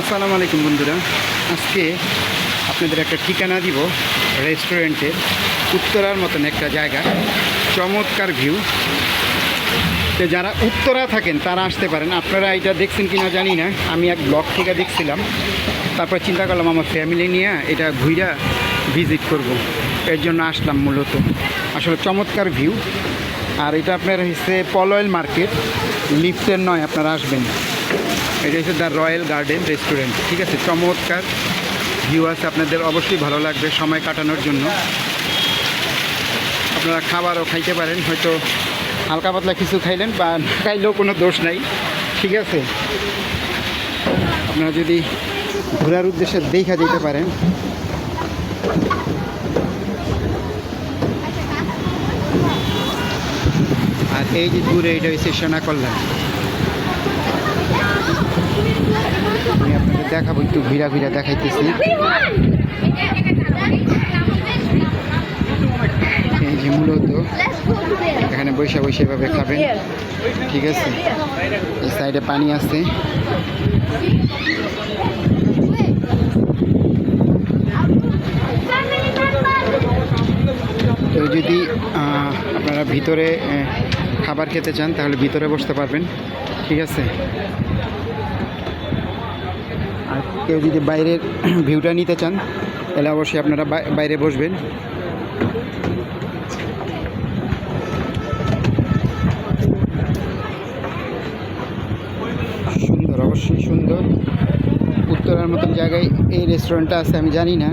আসসালামু আলাইকুম বন্ধুরা, আজকে আপনাদের একটা ঠিকানা দিব রেস্টুরেন্টের উত্তরার মতন একটা জায়গা, চমৎকার ভিউ। তো যারা উত্তরা থাকেন তারা আসতে পারেন। আপনারা এটা দেখছেন কি না জানি না, আমি এক ব্লগ থেকে দেখছিলাম, তারপর চিন্তা করলাম আমার ফ্যামিলি নিয়ে এটা ঘুরা ভিজিট করব, এর জন্য আসলাম মূলত। আসলে চমৎকার ভিউ। আর এটা আপনার হচ্ছে পলয়েল মার্কেট, লিফটের নয়, আপনারা আসবেন। এটা হচ্ছে দ্য রয়্যাল গার্ডেন রেস্টুরেন্ট, ঠিক আছে। চমৎকার ভিউ আছে, আপনাদের অবশ্যই ভালো লাগবে সময় কাটানোর জন্য। আপনারা খাবারও খাইতে পারেন, হয়তো হালকা পাতলা কিছু খাইলেন বা না খাইলেও কোনো দোষ নাই, ঠিক আছে। আপনারা যদি ঘোরার উদ্দেশ্যে দেখা যেতে পারেন। আর এই যে দূরে এটা হচ্ছে সেনা কল্যাণ। আমি আপনাদের দেখাবো, একটু ঘুরা ঘুরা দেখাইতেছি। এই যে মূলত এখানে বৈশা বৈশা এভাবে খাবেন, ঠিক আছে। এই সাইডে পানি আছে। তো যদি আপনারা ভিতরে খাবার খেতে চান তাহলে ভিতরে বসতে পারবেন, ঠিক আছে। আর কেউ যদি বাইরের ভিউটা নিতে চান তাহলে অবশ্যই আপনারা বাইরে বসবেন। সুন্দর, অবশ্যই সুন্দর। উত্তরার মতন জায়গায় এই রেস্টুরেন্টটা আছে আমি জানি না।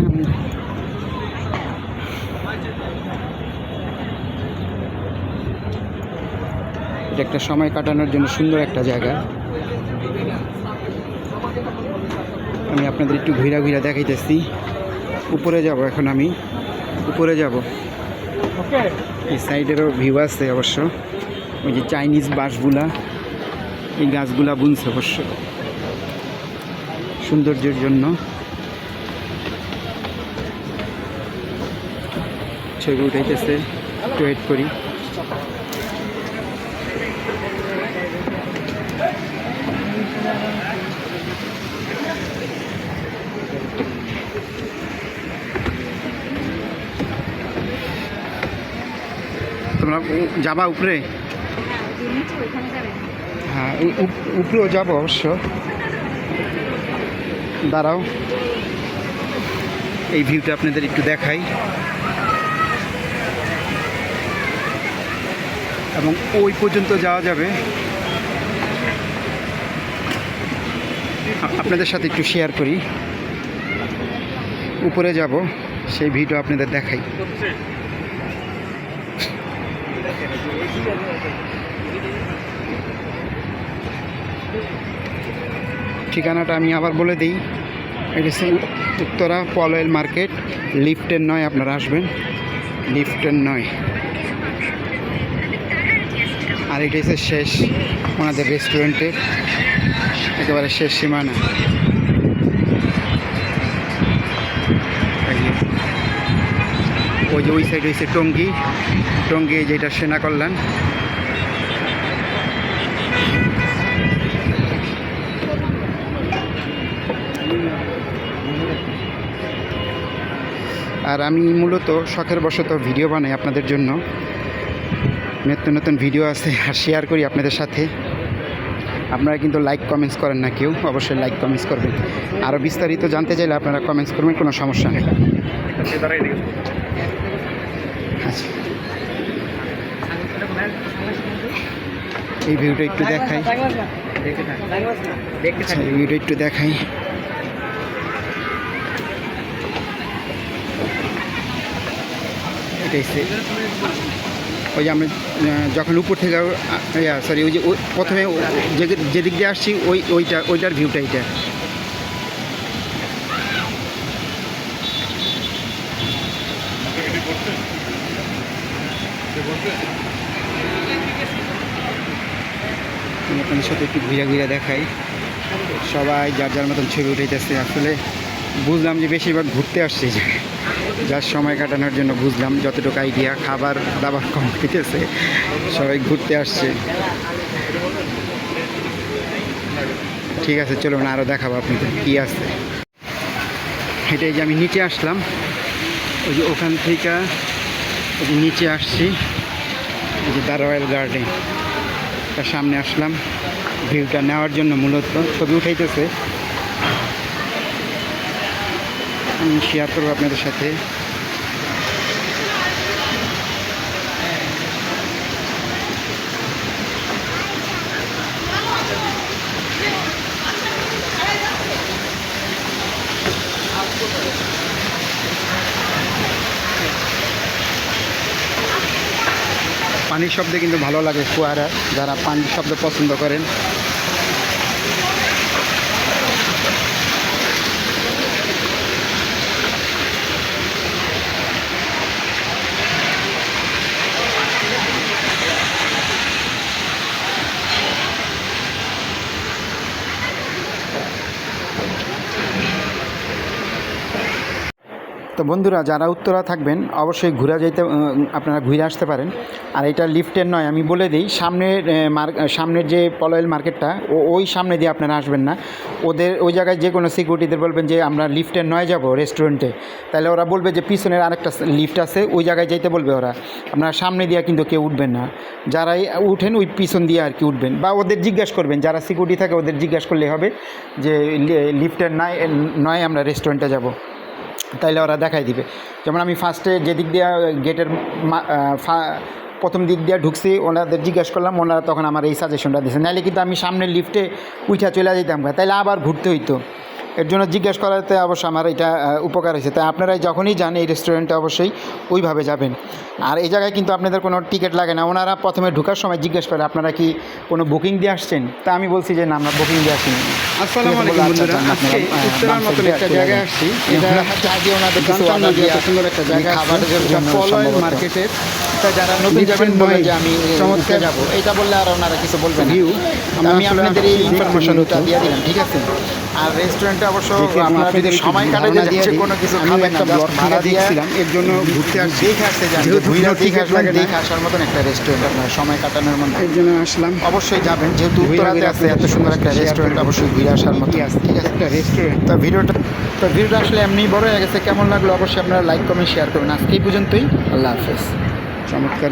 এটা একটা সময় কাটানোর জন্য সুন্দর একটা জায়গা। আমি আপনাদের একটু ঘুরা ঘুরা দেখাইতেছি। উপরে যাব এখন, আমি উপরে যাব। এই সাইডেরও ভিউ আছে অবশ্য। ওই যে চাইনিজ বাঁশগুলা, এই গাছগুলা বুনছে অবশ্য সৌন্দর্যের জন্য। ছবি উঠাইতেছে, একটু ওয়েট করি। তোমরা যাবা উপরে? হ্যাঁ, উপরেও যাবো অবশ্য। দাঁড়াও, এই ভিউটা আপনাদের একটু দেখাই। এবং ওই পর্যন্ত যাওয়া যাবে। আপনাদের সাথে একটু শেয়ার করি। উপরে যাব, সেই ভিডিও আপনাদের দেখাই। ঠিকানাটা আমি আবার বলে দিই। এটা হচ্ছে উত্তরা পলয়েল মার্কেট, লিফটের নয়, আপনারা আসবেন, লিফটের নয়। আর এটা হচ্ছে শেষ ওনাদের রেস্টুরেন্টের একেবারে শেষ সীমানা। ওই যে ওই সাইড হয়েছে টঙ্গী, টঙ্গী যেটা সেনা কল্যাণ। আর আমি মূলত শখের বশত ভিডিও বানাই আপনাদের জন্য। নতুন নতুন ভিডিও আছে আর শেয়ার করি আপনাদের সাথে। আপনারা কিন্তু লাইক কমেন্টস করেন না কেউ, অবশ্যই লাইক কমেন্টস করবেন। আরও বিস্তারিত জানতে চাইলে আপনারা কমেন্টস করবেন, কোনো সমস্যা নেই। আচ্ছা, এই ভিউটা একটু দেখাই। আচ্ছা, এই ভিউটা একটু দেখাই। এটাই ওই যে আমি যখন উপর থেকে সরি, ওই যে প্রথমে যেদিক দিয়ে আসছি ওইটার ভিউটা এটা। আপনাদের সাথে একটু ঘুরা ঘুরা দেখাই। সবাই যার যার মতন ছবি উঠাইতেছে। আসলে বুঝলাম যে বেশিরভাগ ঘুরতে আসছে, যার সময় কাটানোর জন্য বুঝলাম যতটুকু আইডিয়া। খাবার দাবার কম খেতেছে, সবাই ঘুরতে আসছে। ঠিক আছে, চলুন আরও দেখাবো আপনাদের কী আছে। এটাই যে আমি নিচে আসলাম, ওই যে ওখান থেকে ওই যে নিচে আসছি, এই যে দ্য রয়্যাল গার্ডেন, তার সামনে আসলাম ভিউটা নেওয়ার জন্য। মূলত ছবি উঠাইতেছে, আমি শেয়ার করবো আপনাদের সাথে। পানির শব্দে কিন্তু ভালো লাগে ফোয়ারা, যারা পানির শব্দ পছন্দ করেন। তো বন্ধুরা, যারা উত্তরা থাকবেন অবশ্যই আপনারা ঘুরে আসতে পারেন। আর এটা লিফটের নয়, আমি বলে দিই, সামনের যে পলয়েল মার্কেটটা ওই সামনে দিয়ে আপনারা আসবেন না। ওই জায়গায় যে কোনো সিকিউরিটিদের বলবেন যে আমরা লিফটের নয় যাব রেস্টুরেন্টে, তাহলে ওরা বলবে যে পিছনের আরেকটা লিফট আছে, ওই জায়গায় যাইতে বলবে ওরা। আপনারা সামনে দিয়ে কিন্তু কেউ উঠবেন না, যারাই উঠেন ওই পিছন দিয়ে আর কি উঠবেন, বা ওদের জিজ্ঞাসা করবেন, যারা সিকিউরিটি থাকে ওদের জিজ্ঞাসা করলেই হবে যে লিফটের নয় আমরা রেস্টুরেন্টে যাব, তাইলে ওরা দেখাই দিবে। যেমন আমি ফার্স্টে যেদিক দিয়ে গেটের প্রথম দিক দিয়ে ঢুকছি, ওনাদের জিজ্ঞাসা করলাম, ওনারা তখন আমার এই সাজেশনটা দিয়েছে। নাহলে কিন্তু আমি সামনের লিফটে উঠা চলে যেতাম, তাইলে আবার ঘুরতে হইতো। এর জন্য জিজ্ঞাসা করাতে অবশ্যই আমার এটা উপকার হয়েছে। তাই আপনারা যখনই যান এই রেস্টুরেন্টে অবশ্যই ওইভাবে যাবেন। আর এই জায়গায় কিন্তু আপনাদের কোনো টিকিট লাগে না। ওনারা প্রথমে ঢোকার সময় জিজ্ঞেস করে আপনারা কি কোনো বুকিং দিয়ে আসছেন, তা আমি বলছি যে না, আমরা বুকিং দিয়ে আসিনি। আসসালামু আলাইকুম বন্ধুরা, আজকে উত্তরার মতন একটা জায়গায় আসছি। এটা আজকে ওনাদের সুন্দর একটা জায়গা, খাবারের জন্য পলয়েল মার্কেটের। তা যারা নতুন যাবেন বলে যে আমি চমৎকার যাব, এটা বললে আর ওনারা কিছু বলবেন। ভিউ আমি আপনাদের এই ইনফরমেশনটা দিয়ে দিলাম, ঠিক আছে। আর রেস্টুরেন্টে অবশ্য আপনারা যদি সময় কাটাতে যাচ্ছে কোনো কিছু খাবেন না, ভাড়া দিয়েছিলাম এর জন্য ঘুরতে আসছি, দেখে আসতে যান, দেখে আসবেন, দেখে আসার মতন একটা রেস্টুরেন্ট আপনার সময় কাটানোর মতো, এর জন্য আসলাম। অবশ্যই যাবেন, যেহেতু উত্তরাতে আছে এত সুন্দর একটা রেস্টুরেন্ট, অবশ্যই ঘুরে আসার মতো আছে, ঠিক আছে একটা রেস্টুরেন্ট। তো ভিডিওটা আসলে এমনিই বড় হয়ে গেছে। কেমন লাগলো অবশ্যই আপনারা লাইক কমেন্ট শেয়ার করবেন। আজকে এই পর্যন্তই, আল্লাহ হাফেজ। চমৎকার।